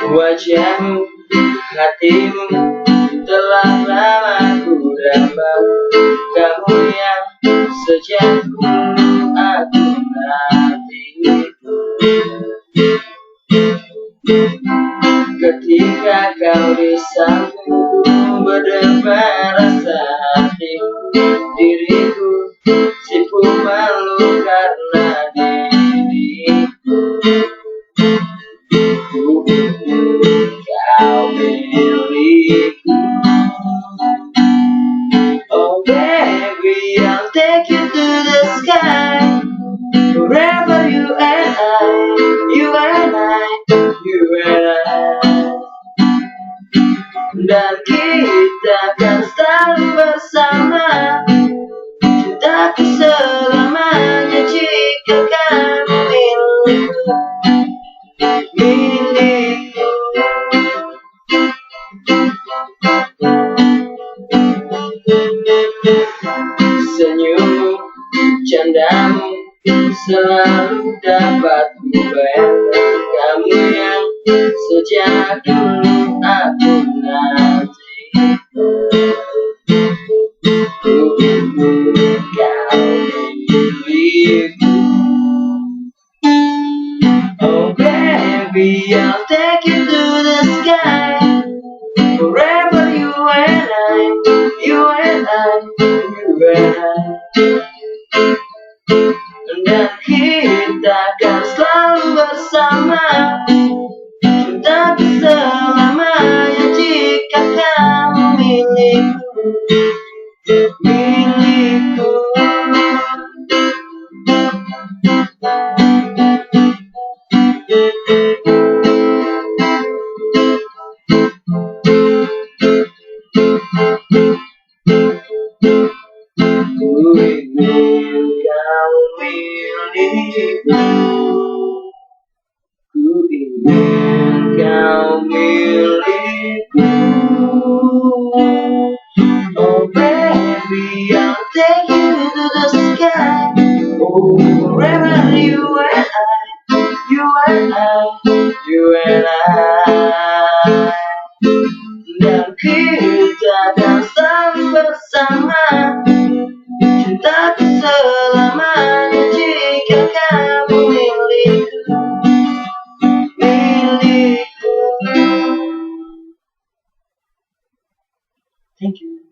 Wajahmu, hatimu telah lama ku dapat. Kamu yang sejak dulu aku nanti. Ketika kau di sampingku berdebar rasa hati, diriku sipu malu karena diriku. Kau milikku. Oh baby, I'll take you to the sky. Forever you and I, you and I, you and I. Dan kita akan selalu bersama. Cintaku selamanya jika kamu milikku. Milikku. Senyummu, candamu selalu dapat ku bayangkan. Kamu yang sejak dulu aku nanti. Kau milikku. Oh baby, I'll take you to the sky. Forever you and I, you and I, you and I. Dan kita akan selalu bersama. Cintaku selamanya jika kamu milikku. Milikku. Ku ingin kau milikku. Ku ingin kau milikku. Oh baby, I'll take you to the sky. Oh, forever you and I, you and I, you and I. Dan kita akan selalu bersama. Cintaku selamanya jika kamu milikku. Milikku. Thank you.